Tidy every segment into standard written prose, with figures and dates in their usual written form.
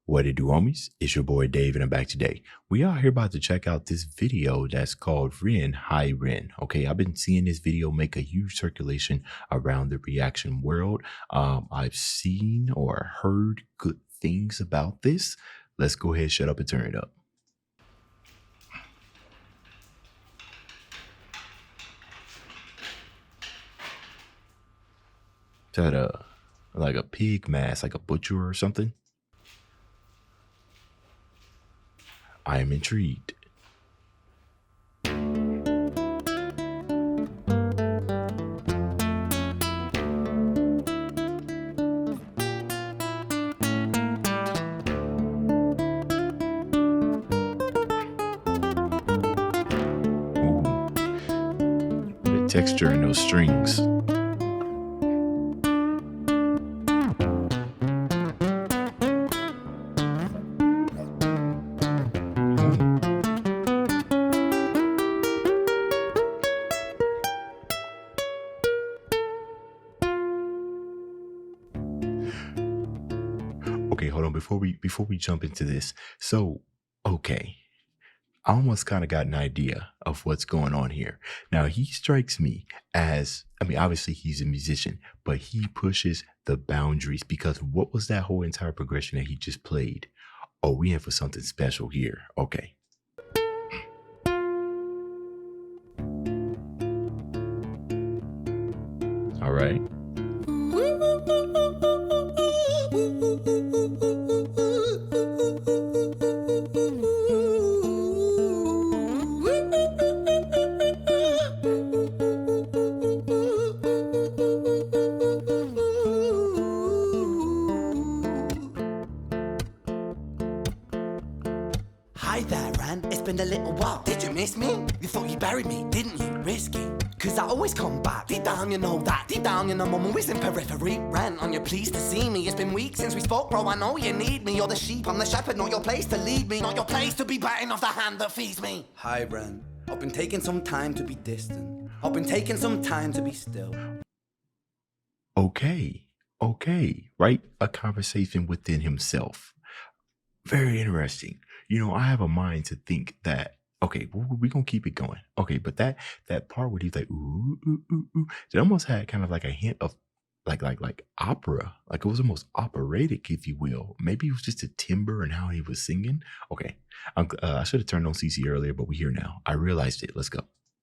What it do, homies? It's your boy Dave, and I'm back today. We are here about to check out this video that's called YIN. Okay, I've been seeing this video make a huge circulation around the reaction world. I've seen or heard good things about this. Let's go ahead, shut up, and turn it up. Is that like a pig mask, like a butcher or something? I am intrigued. Ooh, the texture in those strings. Okay, hold on before we jump into this. So, okay, I almost kind of got an idea of what's going on here. Now, he strikes me as, I mean, obviously he's a musician, but he pushes the boundaries because what was that whole entire progression that he just played? Oh, we in for something special here. Okay. All right. Hi there, Ran. It's been a little while. Did you miss me? You thought you buried me, didn't you? Risky. Cause I always come back. Deep down, you know that. Deep down, you know I'm always in periphery. Ran, on you pleased to see me. It's been weeks since we spoke, bro. I know you need me. You're the sheep, I'm the shepherd. Not your place to lead me. Not your place to be biting off the hand that feeds me. Hi, Ran. I've been taking some time to be distant. I've been taking some time to be still. Okay, right? A conversation within himself. Very interesting. You know, I have a mind to think that, okay, we're gonna keep it going. Okay, but that part where he's like, ooh, ooh, ooh, ooh, it almost had kind of like a hint of like opera. Like it was almost operatic, if you will. Maybe it was just a timbre and how he was singing. Okay, I should have turned on CC earlier, but we're here now. I realized it. Let's go.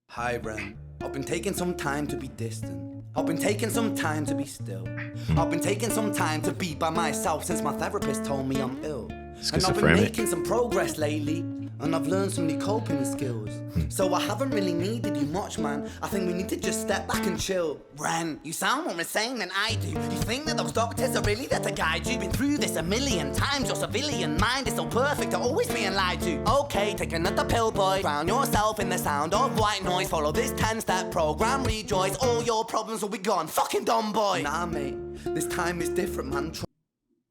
Hi, Ren. I've been taking some time to be distant. I've been taking some time to be still. I've been taking some time to be by myself since my therapist told me I'm ill. And I've been making some progress lately, and I've learned some new coping skills. So I haven't really needed you much, man. I think we need to just step back and chill. Ren, you sound more insane than I do. You think that those doctors are really there to guide you? Been through this a million times. Your civilian mind is so perfect, you're always being lied to. Okay, take another pill, boy. Drown yourself in the sound of white noise. Follow this 10-step program, rejoice. All your problems will be gone. Fucking dumb boy. Nah, mate, this time is different, man.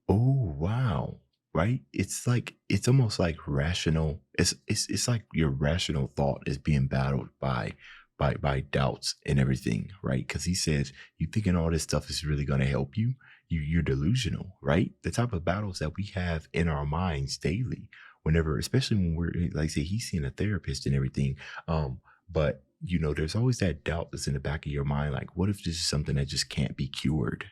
Oh, wow. Right? It's almost like rational. It's like your rational thought is being battled by doubts and everything, right? Because he says, you thinking all this stuff is really going to help you? You're delusional, right? The type of battles that we have in our minds daily, whenever, especially when we're, like say, he's seeing a therapist and everything. But you know, there's always that doubt that's in the back of your mind. Like, what if this is something that just can't be cured?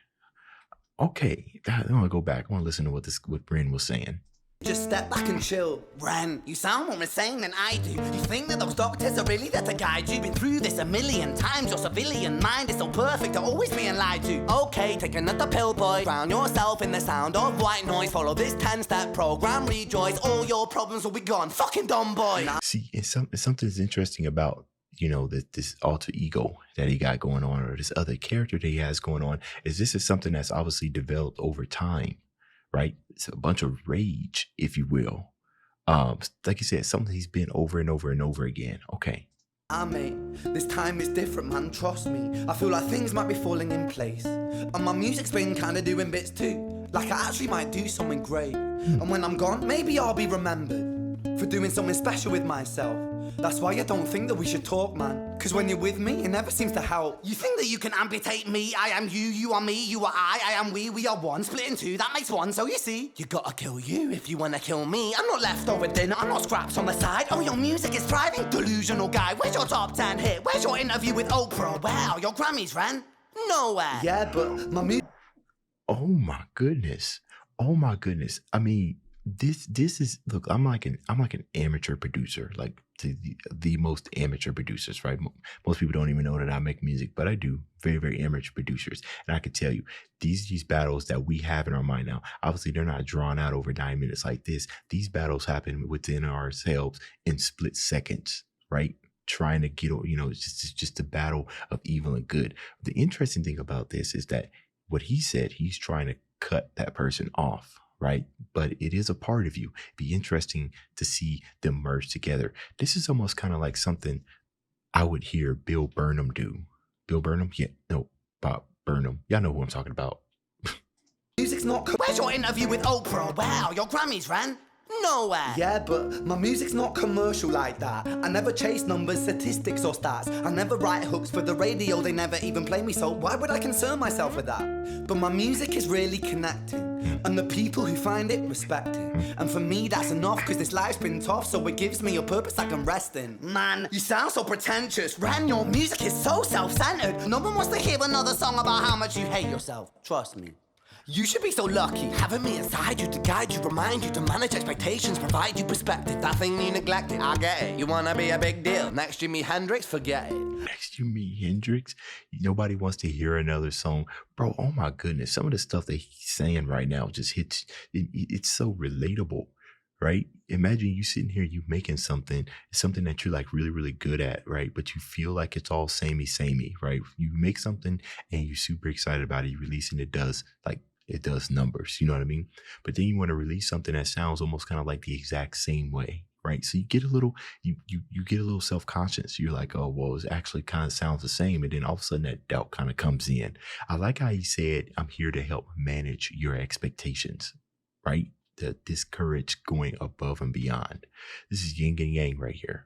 Okay, I want to go back. I want to listen to what Bryn was saying. Just step back and chill. Ren, you sound more insane than I do. You think that those doctors are really there to guide you? Been through this a million times. Your civilian mind is so perfect, you're always being lied to. Okay, take another pill, boy. Drown yourself in the sound of white noise. Follow this 10-step program, rejoice. All your problems will be gone. Fucking dumb boy. See, it's something's interesting about, you know, this alter ego that he got going on, or this other character that he has going on, is this is something that's obviously developed over time, right? It's a bunch of rage, if you will. Like you said, something he's been over and over and over again. Okay. Mate, this time is different, man, trust me. I feel like things might be falling in place. And my music's been kinda doing bits too. Like I actually might do something great. And when I'm gone, maybe I'll be remembered for doing something special with myself. That's why I don't think that we should talk, man. Cause when you're with me, it never seems to help. You think that you can amputate me? I am you, you are me, you are I am we are one. Split in two, that makes one, so you see. You gotta kill you if you wanna kill me. I'm not leftover dinner, I'm not scraps on the side. Oh, your music is thriving, delusional guy. Where's your top 10 hit? Where's your interview with Oprah? Wow, your Grammys ran nowhere. Yeah, but my music. Oh my goodness. Oh my goodness. I mean, this is, look, I'm like an amateur producer, like the most amateur producers, right? Most people don't even know that I make music, but I do. Very, very amateur producers. And I can tell you, these battles that we have in our mind now, obviously they're not drawn out over 9 minutes like this. These battles happen within ourselves in split seconds, right? Trying to get, it's just a battle of evil and good. The interesting thing about this is that what he said, he's trying to cut that person off, right? But it is a part of you. Be interesting to see them merge together. This is almost kind of like something I would hear Bill Burnham do. Bill Burnham? Yeah, no, Bob Burnham. Y'all know who I'm talking about. Music's not. Where's your interview with Oprah? Wow, your Grammys ran nowhere. Yeah, but my music's not commercial like that. I never chase numbers, statistics, or stats. I never write hooks for the radio, they never even play me, so why would I concern myself with that? But my music is really connecting, and the people who find it respect it. And for me, that's enough, cause this life's been tough, so it gives me a purpose I can rest in. Man, you sound so pretentious. Ren, your music is so self-centered. No one wants to hear another song about how much you hate yourself. Trust me. You should be so lucky, having me inside you to guide you, remind you to manage expectations, provide you perspective. That thing you neglected, I get it. You wanna be a big deal. Next to me, Hendrix, forget it. Next to me, Hendrix. Nobody wants to hear another song. Bro, oh my goodness. Some of the stuff that he's saying right now just hits, it's so relatable, right? Imagine you sitting here, you making something that you're like really, really good at, right? But you feel like it's all samey, right? You make something and you're super excited about it. You release and it does numbers, you know what I mean? But then you want to release something that sounds almost kind of like the exact same way, right? So you get a little, you get a little self-conscious. You're like, oh, well, it actually kind of sounds the same. And then all of a sudden that doubt kind of comes in. I like how he said, I'm here to help manage your expectations, right? To discourage going above and beyond. This is yin and yang right here.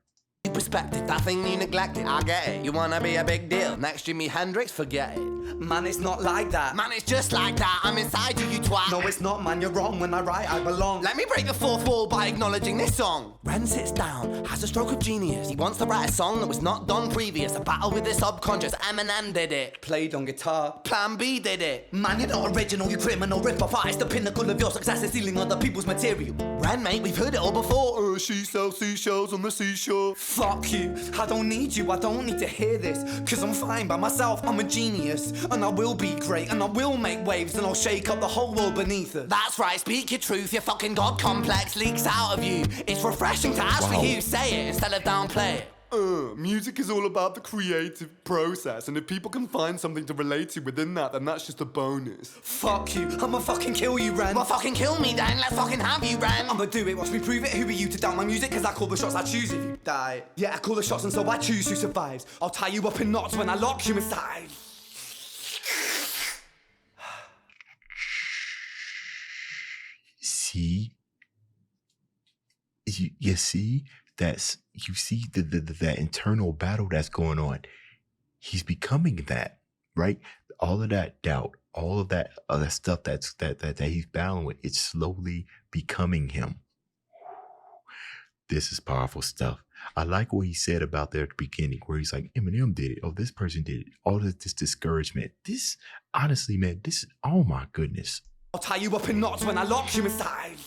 Perspective, that thing you neglected, I get it. You wanna be a big deal. Next Jimi Hendrix, forget it. Man, it's not like that. Man, it's just like that. I'm inside you, you twat. No, it's not, man, you're wrong. When I write, I belong. Let me break the fourth wall by acknowledging this song. Ren sits down, has a stroke of genius. He wants to write a song that was not done previous. A battle with the subconscious. Eminem did it. Played on guitar. Plan B did it. Man, you're not original, you criminal rip-off artist. The pinnacle of your success is stealing other people's material. Ren, mate, we've heard it all before. She sells seashells on the seashore. Fuck you, I don't need you, I don't need to hear this. Cause I'm fine by myself, I'm a genius. And I will be great, and I will make waves. And I'll shake up the whole world beneath it. That's right, speak your truth, your fucking God complex leaks out of you. It's refreshing to actually hear you say it instead of downplay it. Music is all about the creative process, and if people can find something to relate to within that, then that's just a bonus. Fuck you, I'ma fucking kill you, Ren. Well, fucking kill me then, let's fucking have you, Ren. I'ma do it, watch me prove it. Who are you to doubt my music? Cause I call the shots, I choose if you die. Yeah, I call the shots and so I choose who survives. I'll tie you up in knots when I lock you inside. See? You see? You see that internal battle that's going on. He's becoming that, right? All of that doubt, all of that other stuff that he's battling with, it's slowly becoming him. This is powerful stuff. I like what he said about there at the beginning, where he's like, Eminem did it. Oh, this person did it. All of this discouragement. This, honestly, man, this, oh my goodness. I'll tie you up in knots when I lock you inside.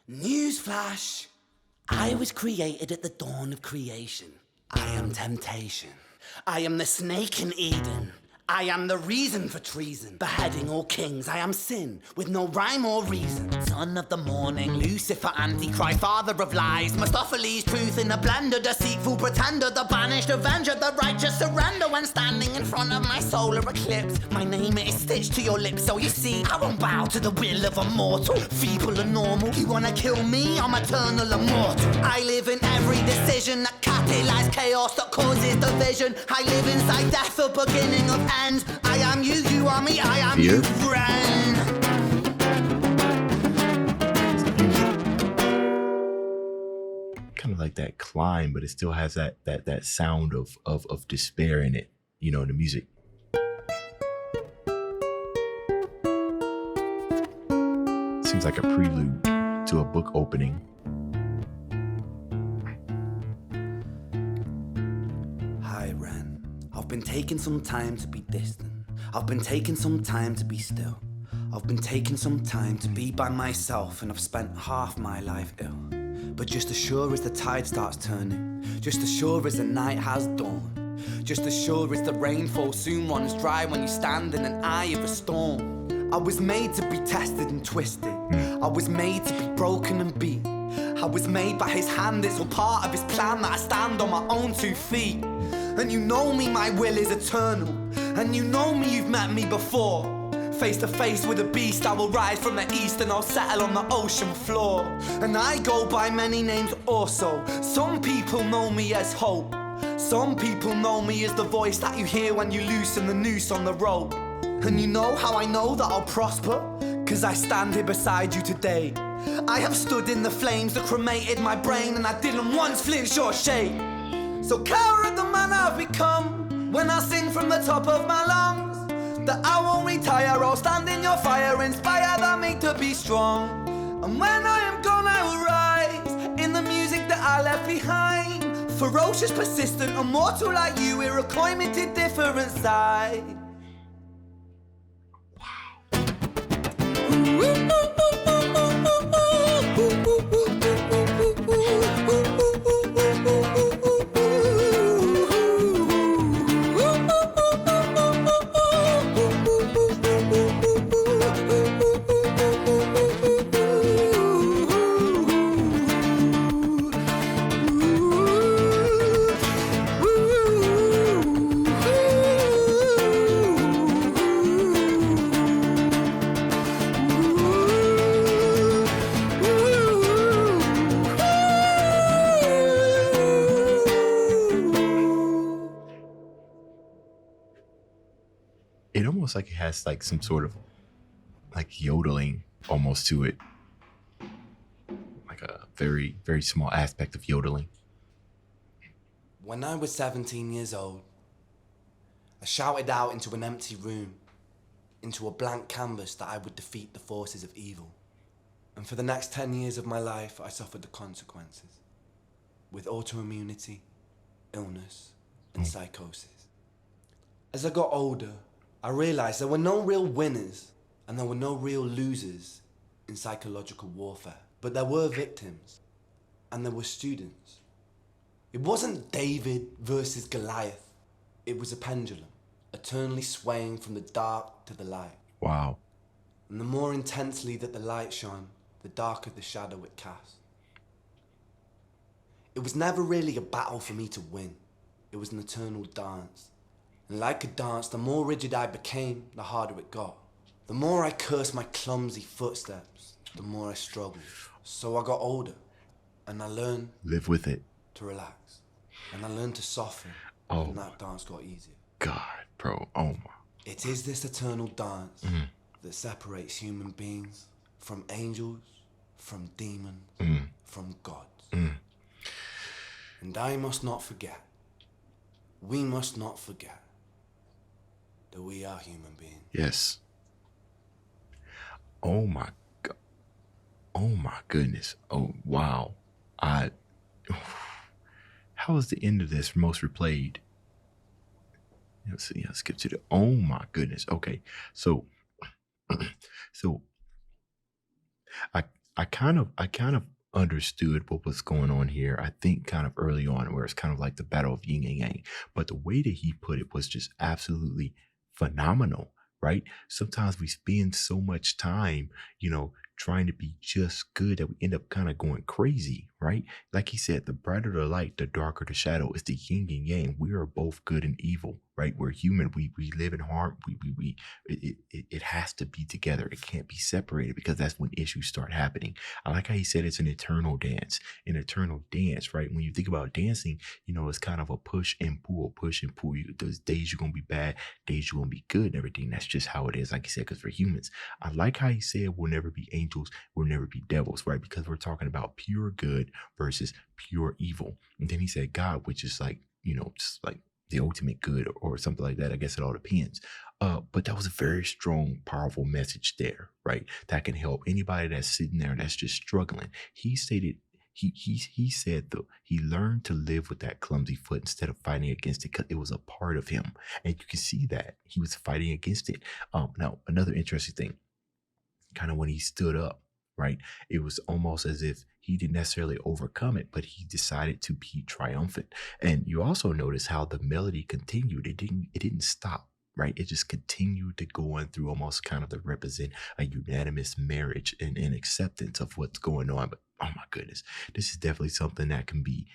Newsflash, I was created at the dawn of creation. I am temptation. I am the snake in Eden. I am the reason for treason, beheading all kings. I am sin, with no rhyme or reason. Son of the morning, Lucifer, Antichrist, father of lies. Mustopheles, truth in a blender, deceitful pretender, the banished avenger, the righteous surrender. When standing in front of my solar eclipse, my name is stitched to your lips. So you see, I won't bow to the will of a mortal, feeble and normal. You wanna kill me? I'm eternal immortal. I live in every decision that catalyzes chaos, that causes division. I live inside death, the beginning of end. I am you, you are me, I am you, Ren. that climb, but it still has that sound of despair in it, you know, in the music. Seems like a prelude to a book opening. Hi, Ren. I've been taking some time to be distant. I've been taking some time to be still. I've been taking some time to be by myself, and I've spent half my life ill. But just as sure as the tide starts turning, just as sure as the night has dawned, just as sure as the rainfall soon runs dry when you stand in an eye of a storm. I was made to be tested and twisted. I was made to be broken and beat. I was made by his hand, it's all part of his plan that I stand on my own 2 feet. And you know me, my will is eternal. And you know me, you've met me before. Face to face with a beast, I will rise from the east and I'll settle on the ocean floor. And I go by many names also. Some people know me as hope. Some people know me as the voice that you hear when you loosen the noose on the rope. And you know how I know that I'll prosper? 'Cause I stand here beside you today. I have stood in the flames that cremated my brain, and I didn't once flinch or shake. So care of the man I've become when I sing from the top of my lungs, that I won't retire, I'll stand in your fire, inspired by me to be strong. And when I am gone I will rise in the music that I left behind. Ferocious, persistent, immortal like you, we're a climbing to different sides. It almost like it has like some sort of like yodeling almost to it, like a very, very small aspect of yodeling. When I was 17 years old, I shouted out into an empty room, into a blank canvas, that I would defeat the forces of evil. And for the next 10 years of my life, I suffered the consequences, with autoimmunity, illness, and psychosis. As I got older, I realized there were no real winners and there were no real losers in psychological warfare, but there were victims and there were students. It wasn't David versus Goliath. It was a pendulum, eternally swaying from the dark to the light. Wow. And the more intensely that the light shone, the darker the shadow it cast. It was never really a battle for me to win. It was an eternal dance. And like a dance, the more rigid I became, the harder it got. The more I cursed my clumsy footsteps, the more I struggled. So I got older, and I learned Live with it. to relax. And I learned to soften, Oh. and that dance got easier. God, bro. Oh my. It is this eternal dance that separates human beings from angels, from demons, from gods. And I must not forget, we must not forget, that we are human beings. Yes. Oh my God. Oh my goodness. Oh wow. How is the end of this most replayed? Let's see. Let's skip to the. Oh my goodness. Okay. So, so I kind of understood what was going on here. I think kind of early on, where it's kind of like the battle of yin and yang. But the way that he put it was just absolutely phenomenal, right? Sometimes we spend so much time, trying to be just good that we end up kind of going crazy, right? Like he said, the brighter the light, the darker the shadow. It's the yin and yang. We are both good and evil, right? We're human. We live in harm. It has to be together. It can't be separated, because that's when issues start happening. I like how he said it's an eternal dance. An eternal dance, right? When you think about dancing, it's kind of a push and pull, push and pull. Those days you're gonna be bad, days you're gonna be good, and everything. That's just how it is, like he said, because we're humans. I like how he said we'll never be angels angels will never be devils, right? Because we're talking about pure good versus pure evil. And then he said God, which is like, just like the ultimate good or something like that. I guess it all depends. But that was a very strong, powerful message there, right? That can help anybody that's sitting there that's just struggling. He stated he said though he learned to live with that clumsy foot instead of fighting against it because it was a part of him, and you can see that he was fighting against it. Now another interesting thing, kind of when he stood up, right? It was almost as if he didn't necessarily overcome it, but he decided to be triumphant. And you also notice how the melody continued. It didn't stop. Right, it just continued to go on through almost kind of to represent a unanimous marriage and acceptance of what's going on. But oh my goodness, this is definitely something that can be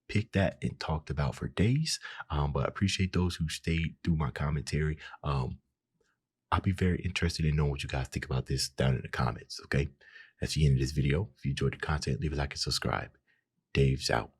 picked at and talked about for days. But I appreciate those who stayed through my commentary. I'll be very interested in knowing what you guys think about this down in the comments. Okay, that's the end of this video. If you enjoyed the content, leave a like and subscribe. Dave's out.